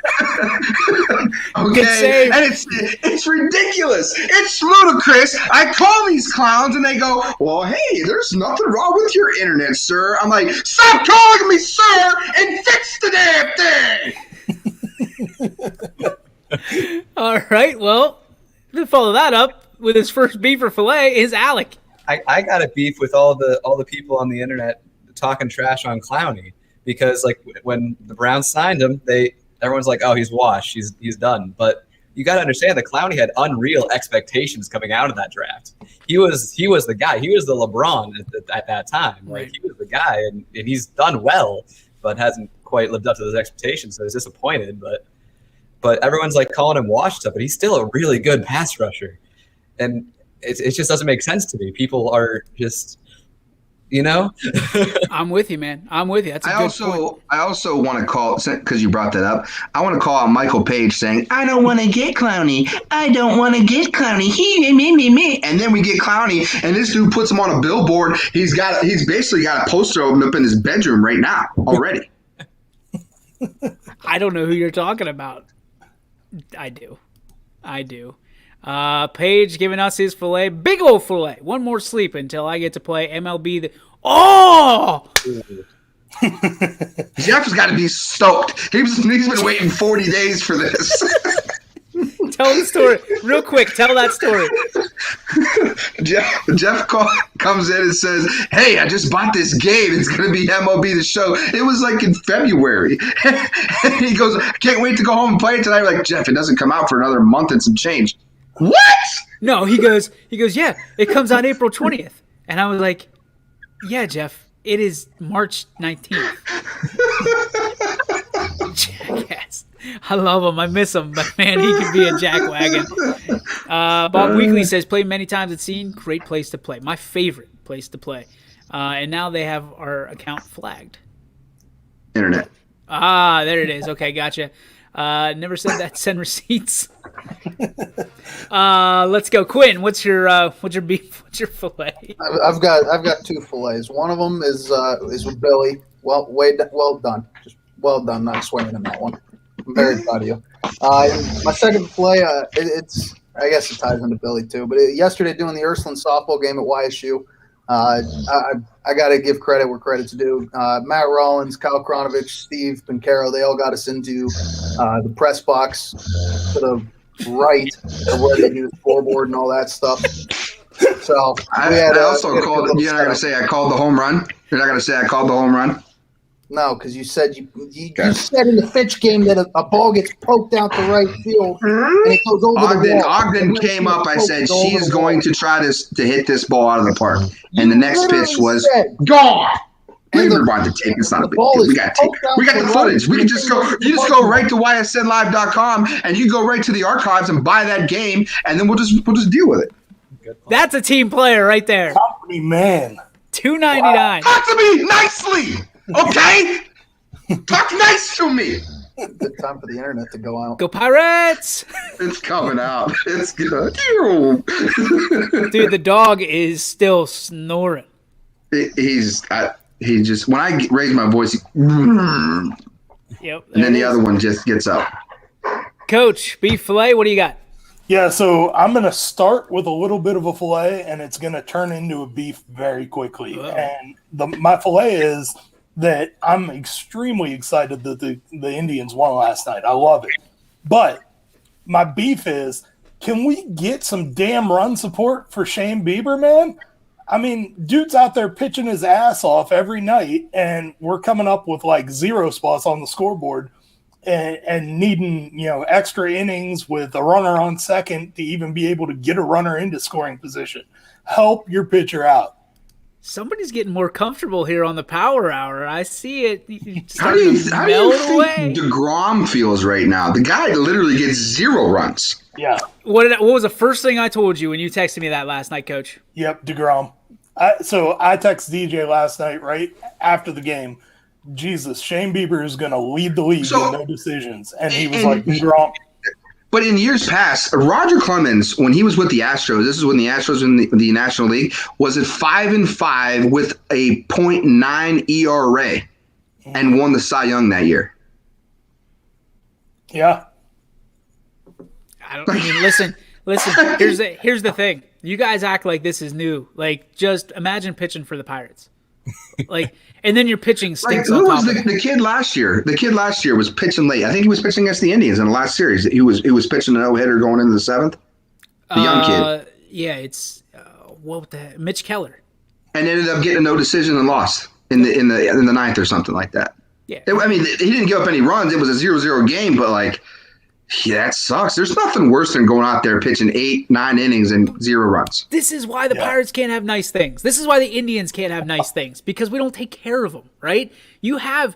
Okay, and it's ridiculous. It's ludicrous. I call these clowns and they go, "Well, hey, there's nothing wrong with your internet, sir." I'm like, "Stop calling me sir and fix the damn thing." All right, well, to follow that up with his first beef or filet is Alec. I got a beef with all the people on the internet talking trash on Clowney because like when the Browns signed him, everyone's like, oh, he's washed, he's done. But you got to understand that Clowney had unreal expectations coming out of that draft. He was the guy. He was the LeBron at that time. Right. Like he was the guy, and he's done well, but hasn't quite lived up to those expectations. So he's disappointed. But everyone's like calling him washed up, but he's still a really good pass rusher. And it just doesn't make sense to me. People are just, I'm with you, man. I'm with you. That's a good point. I also want to call, because you brought that up, I want to call out Michael Page saying, I don't want to get Clowney. I don't want to get Clowney. Me. And then we get Clowney, and this dude puts him on a billboard. He's basically got a poster of him up in his bedroom right now already. I don't know who you're talking about. I do. Paige giving us his filet. Big old filet. One more sleep until I get to play MLB. Jeff's got to be stoked. He's been waiting 40 days for this. Tell the story. Real quick, tell that story. Jeff comes in and says, hey, I just bought this game. It's going to be MLB The Show. It was like in February. And he goes, I can't wait to go home and play it tonight. I'm like, Jeff, it doesn't come out for another month and some change. What? No, he goes, yeah, it comes out April 20th. And I was like, yeah, Jeff, it is March 19th. Jackass. I love him. I miss him, but man, he could be a jackwagon. Bob Weekly says, played many times at Scene. Great place to play. My favorite place to play. And now they have our account flagged. Internet. There it is. Okay, gotcha. Never said that. Send receipts. Let's go, Quinn. What's your beef? What's your fillet? I've got two fillets. One of them is with Billy. Well done. Just well done. Not swinging in that one. I'm very proud of you. My second fillet, I guess it ties into Billy too. But yesterday, doing the Ursuline softball game at YSU, I got to give credit where credit's due. Matt Rollins, Kyle Kronovich, Steve Pincaro, they all got us into the press box to the right of where they do the scoreboard and all that stuff. So I also called. You're not going to say I called the home run. You're not going to say I called the home run. No, because you said you said in the Fitch game that a ball gets poked out the right field and it goes over the wall. Ogden came up. I said she is going to try to hit this ball out of the park, and the next pitch was gone. We rewind the tape. It's not a big deal. We got tape. We got the footage. We can just go. You just go right to ysnlive.com and you go right to the archives and buy that game, and then we'll just deal with it. That's a team player right there. Company man. $2.99. Wow. Talk to me nicely. Okay? Talk nice to me. Good time for the internet to go out. Go Pirates! It's coming out. It's good. Dude, the dog is still snoring. He just, when I raise my voice, Yep. And then the other one just gets up. Coach, beef fillet, what do you got? Yeah, so I'm going to start with a little bit of a filet, and it's going to turn into a beef very quickly. Oh. And my filet is that I'm extremely excited that the Indians won last night. I love it. But my beef is, can we get some damn run support for Shane Bieber, man? I mean, dude's out there pitching his ass off every night, and we're coming up with like 0 spots on the scoreboard and needing, extra innings with a runner on second to even be able to get a runner into scoring position. Help your pitcher out. Somebody's getting more comfortable here on the Power Hour. I see it. How do you think DeGrom feels right now? The guy literally gets 0 runs. Yeah. What was the first thing I told you when you texted me that last night, Coach? Yep, DeGrom. So I texted DJ last night right after the game. Jesus, Shane Bieber is going to lead the league with no decisions. And he was like, DeGrom. But in years past, Roger Clemens, when he was with the Astros, this is when the Astros were in the National League, was at 5-5 with a .9 ERA and won the Cy Young that year. Yeah. Listen. Here's the thing. You guys act like this is new. Like, just imagine pitching for the Pirates. And then your pitching stinks. Who was the kid last year? The kid last year was pitching late. I think he was pitching against the Indians in the last series. He was pitching a no-hitter going into the 7th. The young kid. Yeah, it's Mitch Keller. And ended up getting a no decision and lost in the 9th or something like that. Yeah. He didn't give up any runs. It was a 0-0 game, but that sucks. There's nothing worse than going out there pitching 8-9 innings and 0 runs. This is why the Pirates can't have nice things. This is why the Indians can't have nice things, because we don't take care of them, right? You had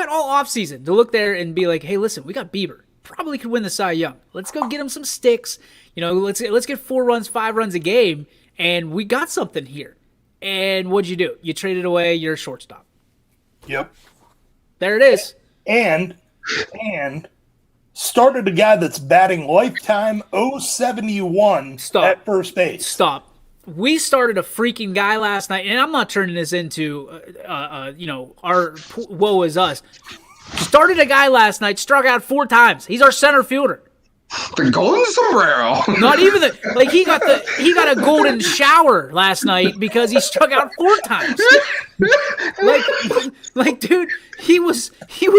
all offseason to look there and be like, hey, listen, we got Bieber. Probably could win the Cy Young. Let's go get him some sticks. Let's get 4 runs, 5 runs a game, and we got something here. And what'd you do? You traded away your shortstop. Yep. There it is. And started a guy that's batting lifetime 071 at first base. Stop. We started a freaking guy last night, and I'm not turning this into, our woe is us. Started a guy last night, struck out 4 times. He's our center fielder. The golden sombrero. Not even he got a golden shower last night because he struck out 4 times. Dude, he was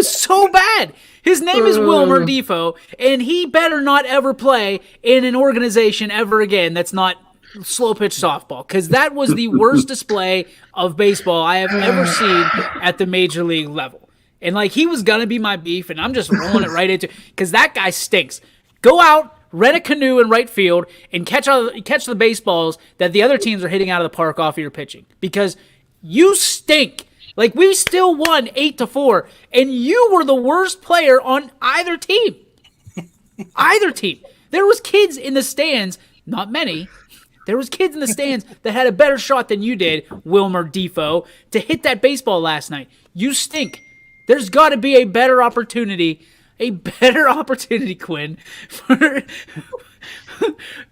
so bad. His name is Wilmer Defoe, and he better not ever play in an organization ever again that's not slow pitch softball, because that was the worst display of baseball I have ever seen at the major league level. And he was gonna be my beef, and I'm just rolling it right into, because that guy stinks. Go out, rent a canoe in right field, and catch the baseballs that the other teams are hitting out of the park off of your pitching, because you stink. We still won 8-4, and you were the worst player on either team. Either team. There was kids in the stands, not many. There was kids in the stands that had a better shot than you did, Wilmer Defoe, to hit that baseball last night. You stink. There's got to be a better opportunity, Quinn.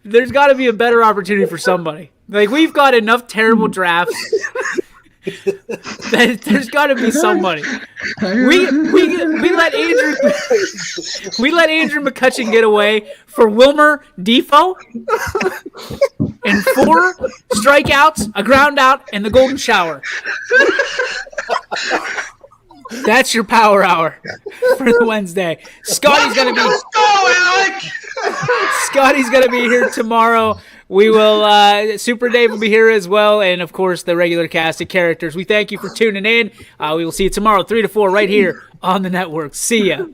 There's got to be a better opportunity for somebody. We've got enough terrible drafts. There's got to be somebody. We let Andrew McCutcheon get away for Wilmer Defoe, and 4 strikeouts, a ground out, and the golden shower. That's your Power Hour for the Wednesday. Scotty's gonna be here tomorrow. We will, Super Dave will be here as well, and of course the regular cast of characters. We thank you for tuning in. We will see you tomorrow, 3 to 4, right here on the network. See ya.